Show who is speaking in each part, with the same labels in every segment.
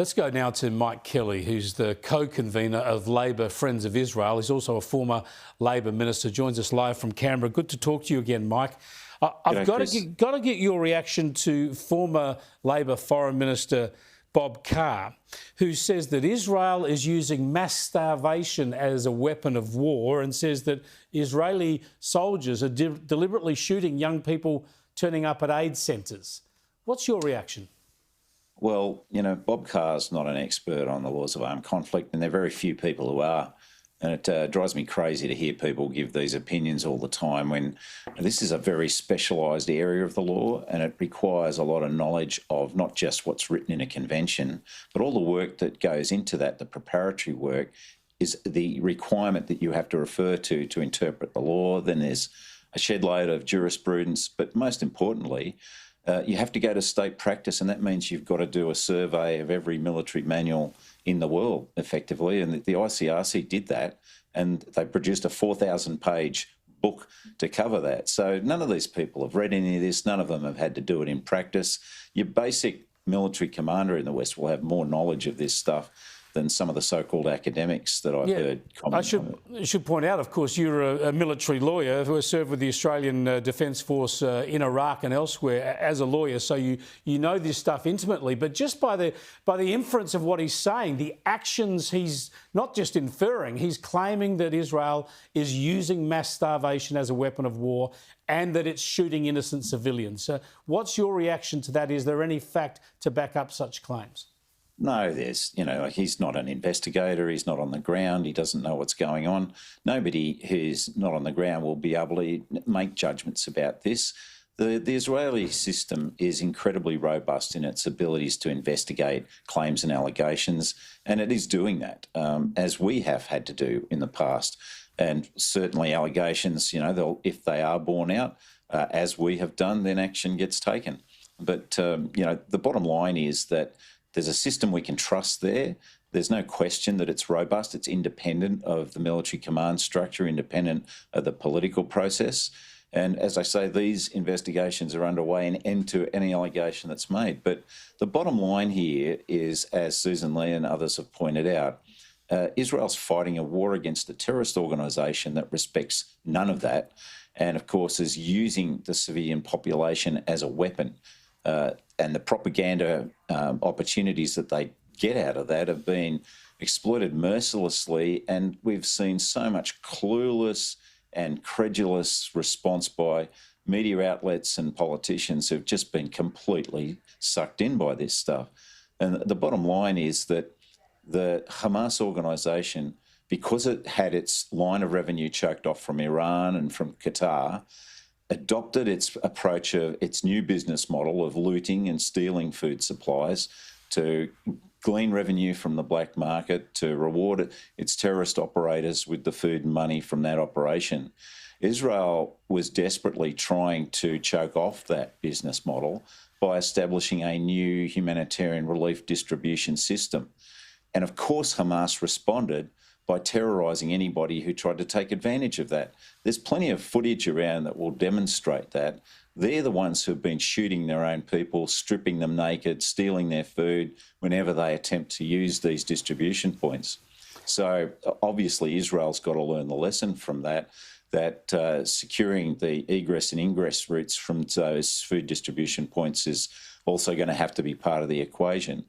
Speaker 1: Let's go now to Mike Kelly, who's the co-convener of Labor Friends of Israel. He's also a former Labor minister. Joins us live from Canberra. Good to talk to you again, Mike. I've got to get your reaction to former Labor Foreign Minister Bob Carr, who says that Israel is using mass starvation as a weapon of war and says that Israeli soldiers are deliberately shooting young people turning up at aid centres. What's your reaction?
Speaker 2: Well, you know, Bob Carr's not an expert on the laws of armed conflict, and there are very few people who are. And it drives me crazy to hear people give these opinions all the time when this is a very specialised area of the law, and it requires a lot of knowledge of not just what's written in a convention, but all the work that goes into that, the preparatory work, is the requirement that you have to refer to interpret the law. Then there's a shed load of jurisprudence, but most importantly, you have to go to state practice, and that means you've got to do a survey of every military manual in the world, effectively. And the ICRC did that, and they produced a 4,000-page book to cover that. So none of these people have read any of this. None of them have had to do it in practice. Your basic military commander in the West will have more knowledge of this stuff than some of the so-called academics that I've heard comment on it.
Speaker 1: I should point out, of course, you're a military lawyer who has served with the Australian Defence Force in Iraq and elsewhere as a lawyer, so you know this stuff intimately. But just by the inference of what he's saying, the actions he's not just inferring, he's claiming that Israel is using mass starvation as a weapon of war and that it's shooting innocent civilians. So what's your reaction to that? Is there any fact to back up such claims?
Speaker 2: No, he's not an investigator. He's not on the ground. He doesn't know what's going on. Nobody who's not on the ground will be able to make judgments about this. The Israeli system is incredibly robust in its abilities to investigate claims and allegations, and it is doing that, as we have had to do in the past. And certainly allegations, if they are borne out, as we have done, then action gets taken. But, the bottom line is that there's a system we can trust there. There's no question that it's robust. It's independent of the military command structure, independent of the political process. And as I say, these investigations are underway and end to any allegation that's made. But the bottom line here is, as Susan Lee and others have pointed out, Israel's fighting a war against a terrorist organisation that respects none of that, and of course is using the civilian population as a weapon. And the propaganda opportunities that they get out of that have been exploited mercilessly, and we've seen so much clueless and credulous response by media outlets and politicians who've just been completely sucked in by this stuff. And the bottom line is that the Hamas organisation, because it had its line of revenue choked off from Iran and from Qatar, adopted its approach of its new business model of looting and stealing food supplies to glean revenue from the black market, to reward its terrorist operators with the food and money from that operation. Israel was desperately trying to choke off that business model by establishing a new humanitarian relief distribution system. And of course, Hamas responded by terrorising anybody who tried to take advantage of that. There's plenty of footage around that will demonstrate that. They're the ones who've been shooting their own people, stripping them naked, stealing their food whenever they attempt to use these distribution points. So obviously Israel's got to learn the lesson from that securing the egress and ingress routes from those food distribution points is also going to have to be part of the equation.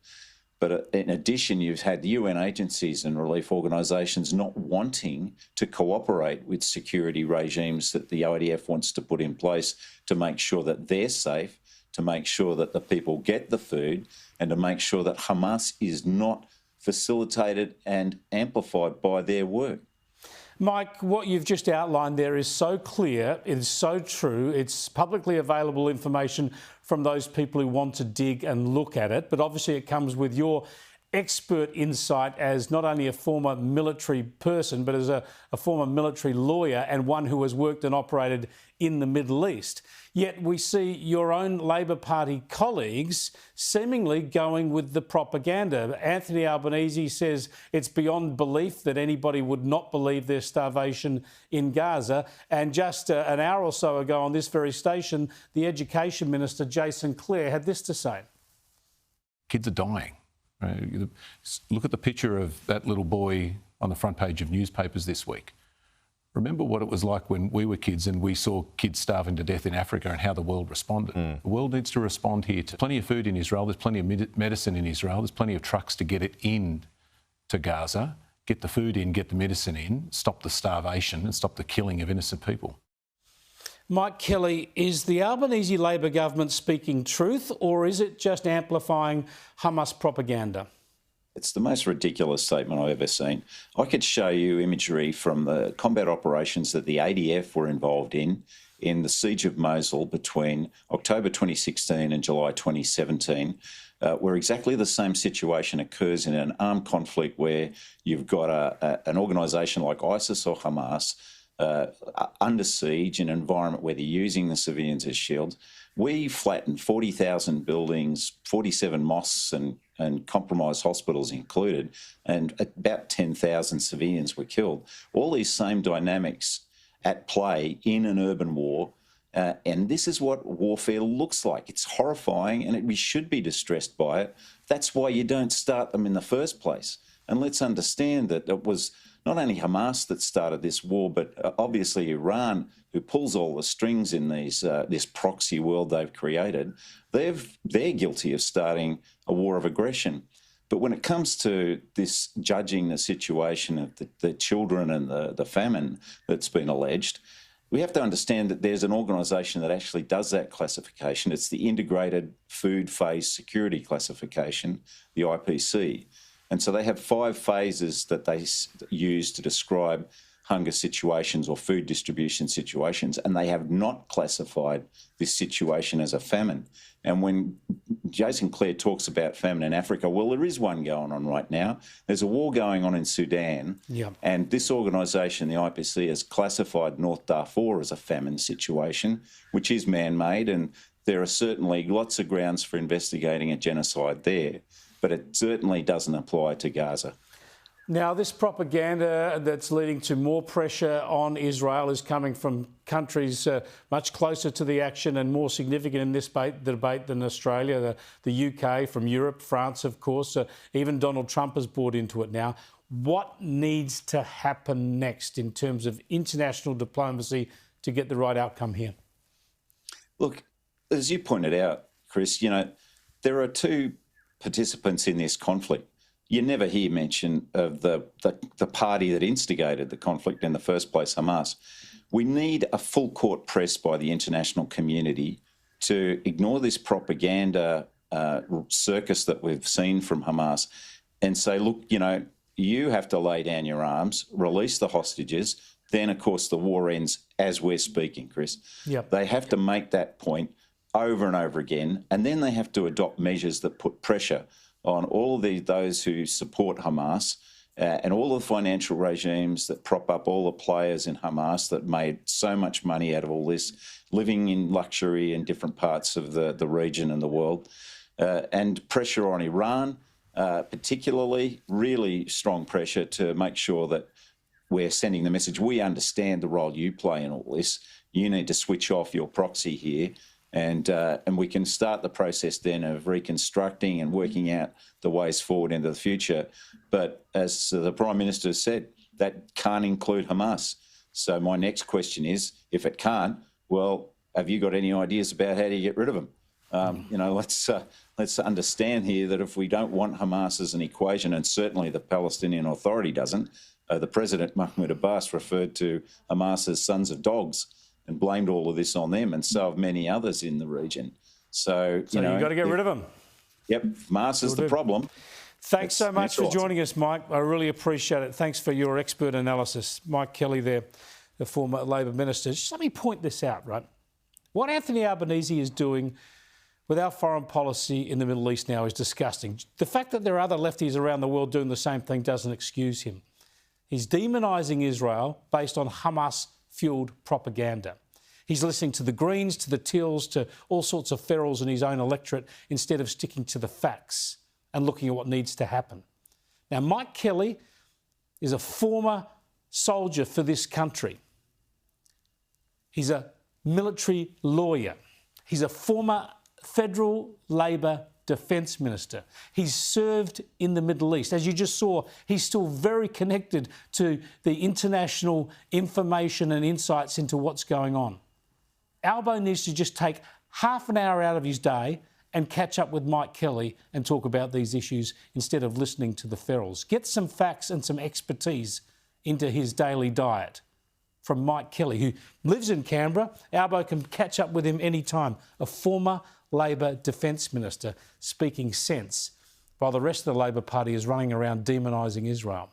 Speaker 2: But in addition, you've had UN agencies and relief organisations not wanting to cooperate with security regimes that the IDF wants to put in place to make sure that they're safe, to make sure that the people get the food, and to make sure that Hamas is not facilitated and amplified by their work.
Speaker 1: Mike, what you've just outlined there is so clear, it is so true, it's publicly available information from those people who want to dig and look at it, but obviously it comes with your expert insight as not only a former military person, but as a former military lawyer and one who has worked and operated in the Middle East. Yet we see your own Labor Party colleagues seemingly going with the propaganda. Anthony Albanese says it's beyond belief that anybody would not believe there's starvation in Gaza. And just an hour or so ago on this very station, the Education Minister, Jason Clare, had this to say.
Speaker 3: Kids are dying. Look at the picture of that little boy on the front page of newspapers this week. Remember what it was like when we were kids and we saw kids starving to death in Africa and how the world responded. The world needs to respond here to plenty of food in Israel, there's plenty of medicine in Israel, there's plenty of trucks to get it in to Gaza, get the food in, get the medicine in, stop the starvation and stop the killing of innocent people.
Speaker 1: Mike Kelly, is the Albanese Labor government speaking truth, or is it just amplifying Hamas propaganda?
Speaker 2: It's the most ridiculous statement I've ever seen. I could show you imagery from the combat operations that the ADF were involved in the siege of Mosul between October 2016 and July 2017, where exactly the same situation occurs in an armed conflict where you've got an organisation like ISIS or Hamas under siege in an environment where they're using the civilians as shields. We flattened 40,000 buildings, 47 mosques and compromised hospitals included, and about 10,000 civilians were killed. All these same dynamics at play in an urban war, and this is what warfare looks like. It's horrifying, and we should be distressed by it. That's why you don't start them in the first place. And let's understand that it was not only Hamas that started this war, but obviously Iran, who pulls all the strings in this proxy world they've created. They're guilty of starting a war of aggression. But when it comes to this judging the situation of the children and the famine that's been alleged, we have to understand that there's an organisation that actually does that classification. It's the Integrated Food Phase Security Classification, the IPC. And so they have 5 phases that they use to describe hunger situations or food distribution situations, and they have not classified this situation as a famine. And when Jason Clare talks about famine in Africa, well, there is one going on right now. There's a war going on in Sudan, and this organisation, the IPC, has classified North Darfur as a famine situation, which is man-made, and there are certainly lots of grounds for investigating a genocide there. But it certainly doesn't apply to Gaza.
Speaker 1: Now, this propaganda that's leading to more pressure on Israel is coming from countries much closer to the action and more significant in this debate than Australia, the UK, from Europe, France, of course. Even Donald Trump has bought into it now. What needs to happen next in terms of international diplomacy to get the right outcome here? Look,
Speaker 2: as you pointed out, Chris, there are 2 participants in this conflict. You never hear mention of the party that instigated the conflict in the first place, Hamas. We need a full court press by the international community to ignore this propaganda circus that we've seen from Hamas and say, look, you have to lay down your arms, release the hostages. Then, of course, the war ends as we're speaking, Chris.
Speaker 1: Yep.
Speaker 2: They have to make that point over and over again, and then they have to adopt measures that put pressure on all of those who support Hamas and all the financial regimes that prop up all the players in Hamas that made so much money out of all this, living in luxury in different parts of the region and the world, and pressure on Iran, particularly, really strong pressure to make sure that we're sending the message, we understand the role you play in all this. You need to switch off your proxy here. And we can start the process then of reconstructing and working out the ways forward into the future. But as the Prime Minister said, that can't include Hamas. So my next question is, if it can't, well, have you got any ideas about how to get rid of them? Let's understand here that if we don't want Hamas as an equation, and certainly the Palestinian Authority doesn't, the President, Mahmoud Abbas, referred to Hamas as sons of dogs and blamed all of this on them, and so have many others in the region. So you've
Speaker 1: got to get rid of them.
Speaker 2: Yep, Hamas is the problem.
Speaker 1: Thanks so much for joining us, Mike. I really appreciate it. Thanks for your expert analysis. Mike Kelly there, the former Labor Minister. Just let me point this out, right? What Anthony Albanese is doing with our foreign policy in the Middle East now is disgusting. The fact that there are other lefties around the world doing the same thing doesn't excuse him. He's demonising Israel based on Hamas-fuelled propaganda. He's listening to the Greens, to the Teals, to all sorts of ferals in his own electorate instead of sticking to the facts and looking at what needs to happen. Now, Mike Kelly is a former soldier for this country. He's a military lawyer. He's a former federal Labor Defence Minister. He's served in the Middle East. As you just saw, he's still very connected to the international information and insights into what's going on. Albo needs to just take half an hour out of his day and catch up with Mike Kelly and talk about these issues instead of listening to the ferals. Get some facts and some expertise into his daily diet from Mike Kelly, who lives in Canberra. Albo can catch up with him anytime. A former Labor Defence Minister speaking sense while the rest of the Labor Party is running around demonising Israel.